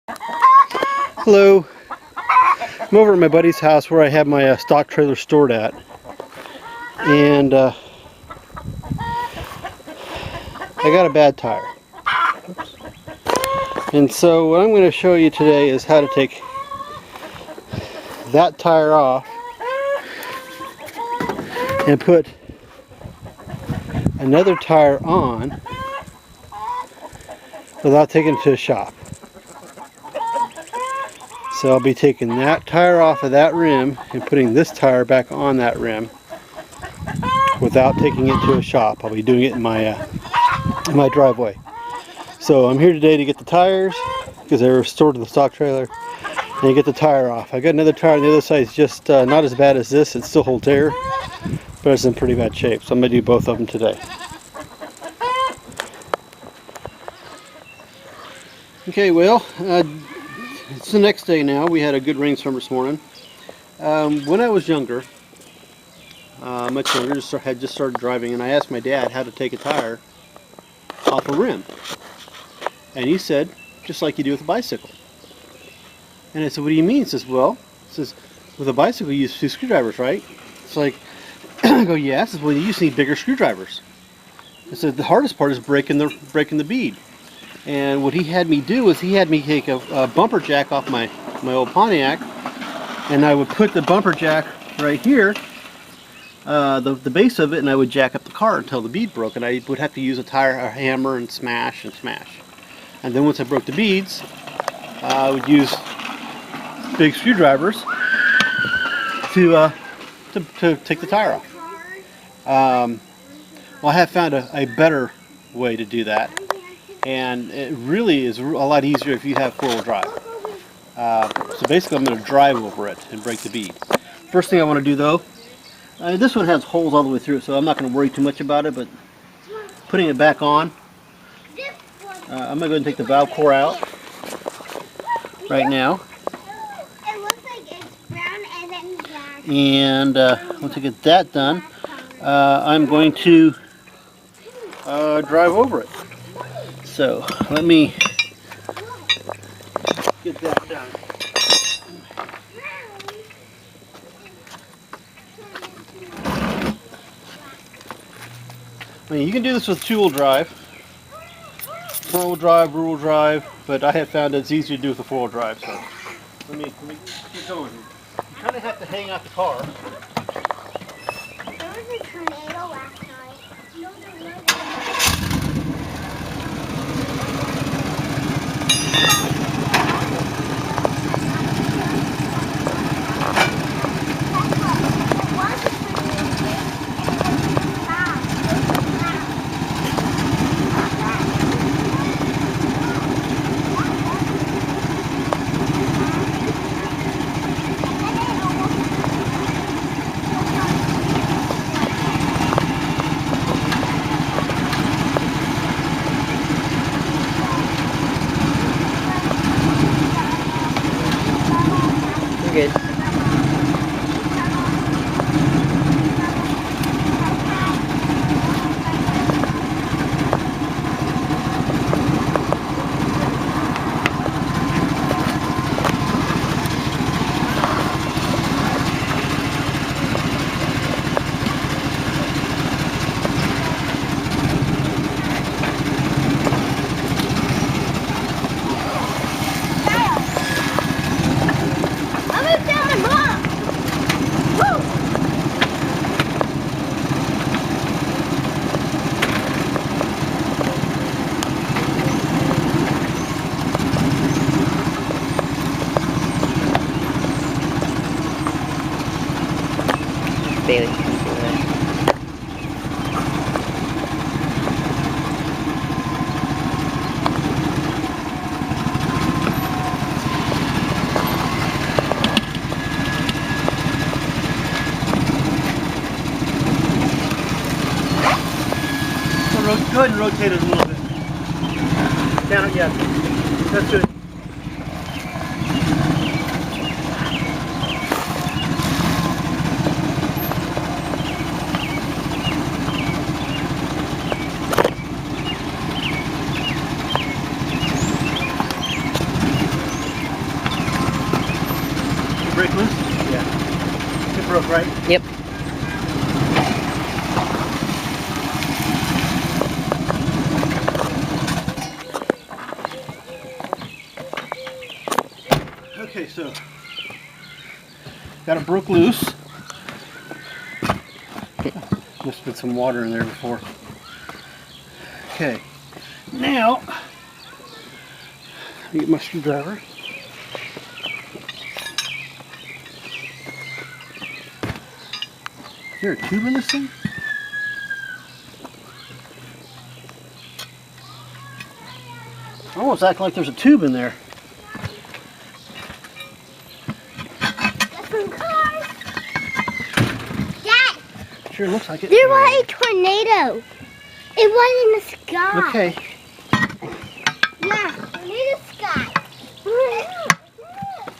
Hello. I'm over at my buddy's house where I have my stock trailer stored at. And I got a bad tire. And so what I'm going to show you today is how to take that tire off and put another tire on without taking it to a shop. So I'll be taking that tire off of that rim and putting this tire back on that rim without taking it to a shop. I'll be doing it in my driveway. So I'm here today to get the tires because they were stored in the stock trailer and get the tire off. I got another tire on the other side. It's just not as bad as this. It still holds air, but it's in pretty bad shape. So I'm going to do both of them today. Okay, well, it's the next day now. We had a good rainstorm this morning. When I was younger, much younger, had just started driving, and I asked my dad how to take a tire off a rim. And he said, just like you do with a bicycle. And I said, what do you mean? He says, well, with a bicycle you use 2 screwdrivers, right? It's like, I go, yeah. He says, well, you just need bigger screwdrivers. I said, the hardest part is breaking the bead. And what he had me do was he had me take a bumper jack off my old Pontiac, and I would put the bumper jack right here, the base of it, and I would jack up the car until the bead broke, and I would have to use a hammer and smash and smash. And then once I broke the beads, I would use big screwdrivers to take the tire off. Well, I have found a better way to do that. And it really is a lot easier if you have 4-wheel drive. So basically I'm going to drive over it and break the bead. First thing I want to do though, this one has holes all the way through it, so I'm not going to worry too much about it, but putting it back on, I'm going to go ahead and take the valve core out right now. It looks like it's brown and then black. And once I get that done, I'm going to drive over it. So let me get that done. I mean, you can do this with 2-wheel drive, 4-wheel drive, rear-wheel drive, but I have found it's easier to do with a 4-wheel drive. So let me keep going. You kind of have to hang out the car. There was a tornado last night. Good. Bailey can do that. Go ahead and rotate it a little bit. Down, yeah. That's good. so got it broke loose. Must have been some water in there before. Okay, now I get my screwdriver. Is there a tube in this thing? I almost act like there's a tube in there. Got some cars. Dad, Sure looks like it. there was a tornado. It was in the sky. Okay. Yeah, tornado sky. Oh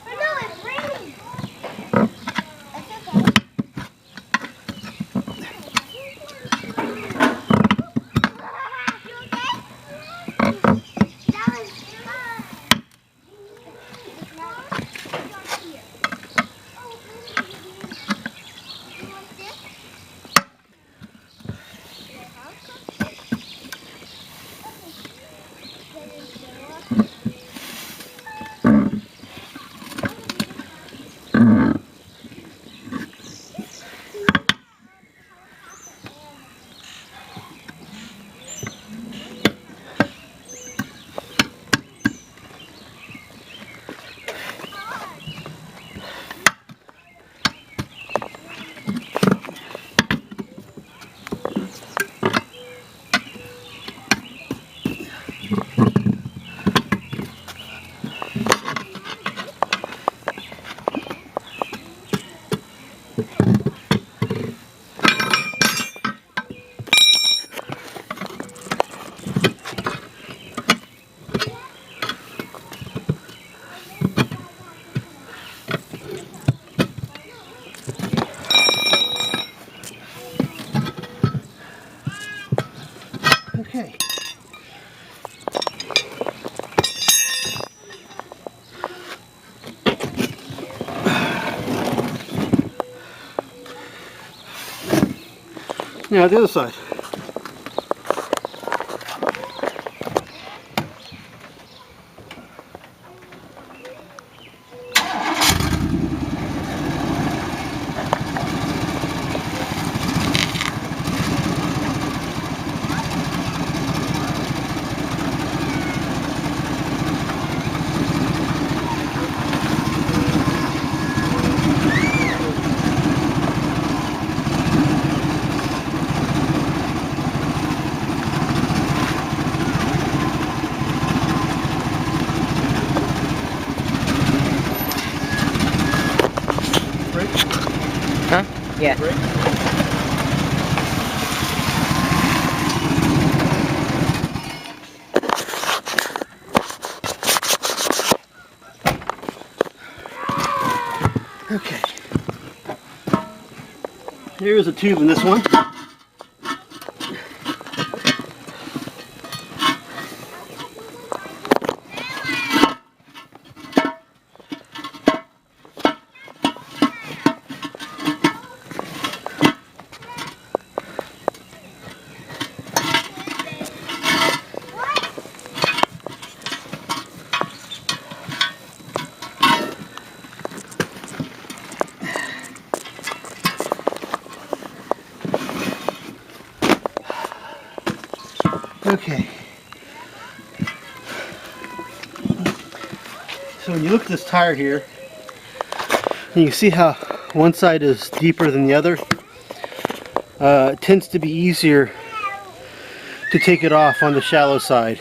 no, it's raining. It's okay. You okay? That was fun. Here. You want this? Okay. Now the other side. Huh? Yeah. Okay. Here's a tube in this one. Okay. So when you look at this tire here, and you see how one side is deeper than the other, it tends to be easier to take it off on the shallow side.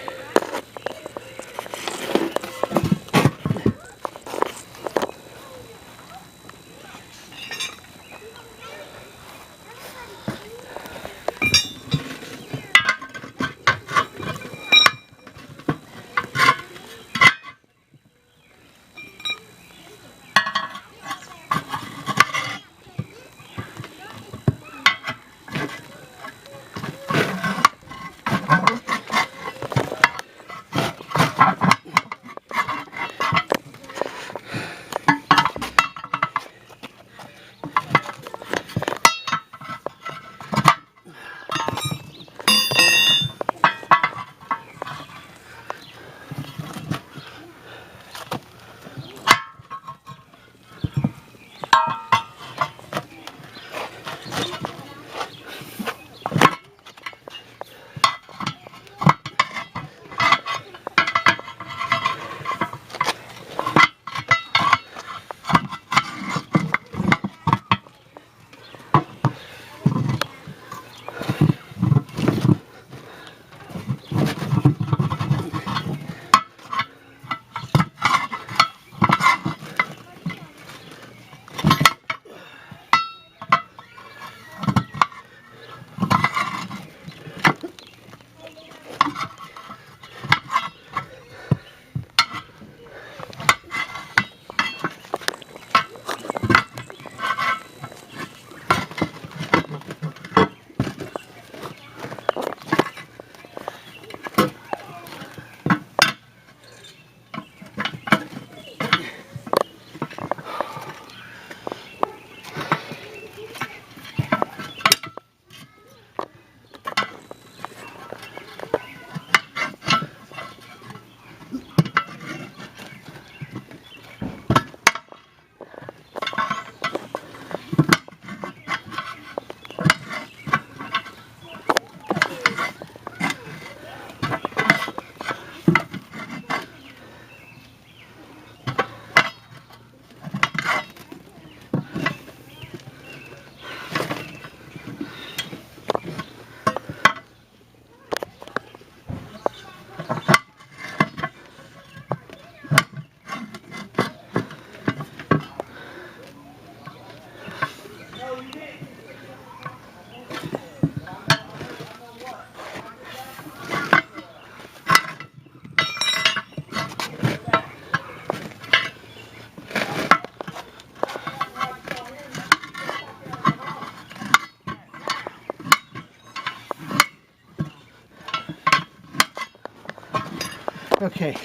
Okay,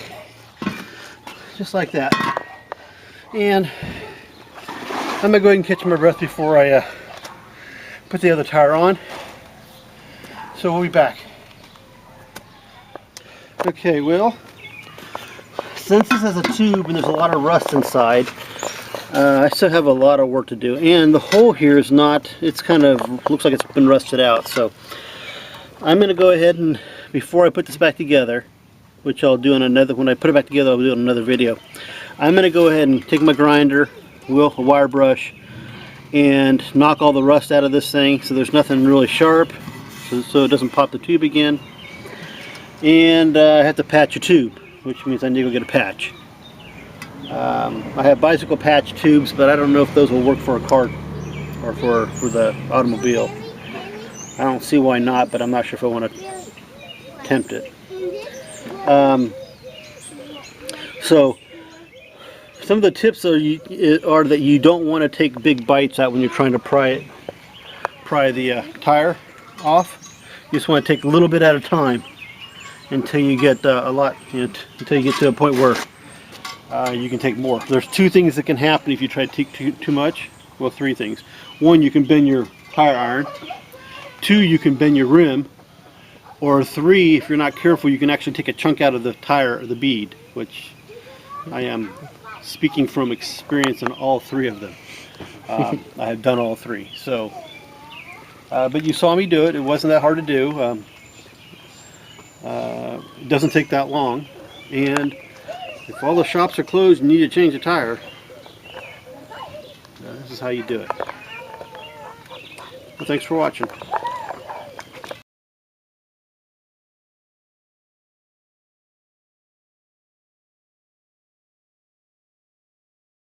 just like that. And I'm gonna go ahead and catch my breath before I put the other tire on. So we'll be back. Okay, well, since this has a tube and there's a lot of rust inside, I still have a lot of work to do. And the hole here is not, it's kind of, looks like it's been rusted out. So I'm going to go ahead and, before I put this back together, which I'll do in another, when I put it back together I'll do it in another video. I'm going to go ahead and take my grinder, a wire brush, and knock all the rust out of this thing so there's nothing really sharp, so it doesn't pop the tube again. And I have to patch a tube, which means I need to go get a patch. I have bicycle patch tubes, but I don't know if those will work for a cart or for the automobile. I don't see why not, but I'm not sure if I want to attempt it. So some of the tips are that you don't want to take big bites out when you're trying to pry the tire off. You just want to take a little bit at a time until you get until you get to a point where you can take more. There's two things that can happen if you try to take too much. Well, three things. One, you can bend your tire iron. Two, you can bend your rim. Or three, if you're not careful, you can actually take a chunk out of the tire or the bead, which I am speaking from experience in all three of them. I have done all three. So, but you saw me do it. It wasn't that hard to do. It doesn't take that long. And if all the shops are closed and you need to change a tire, this is how you do it. Well, thanks for watching.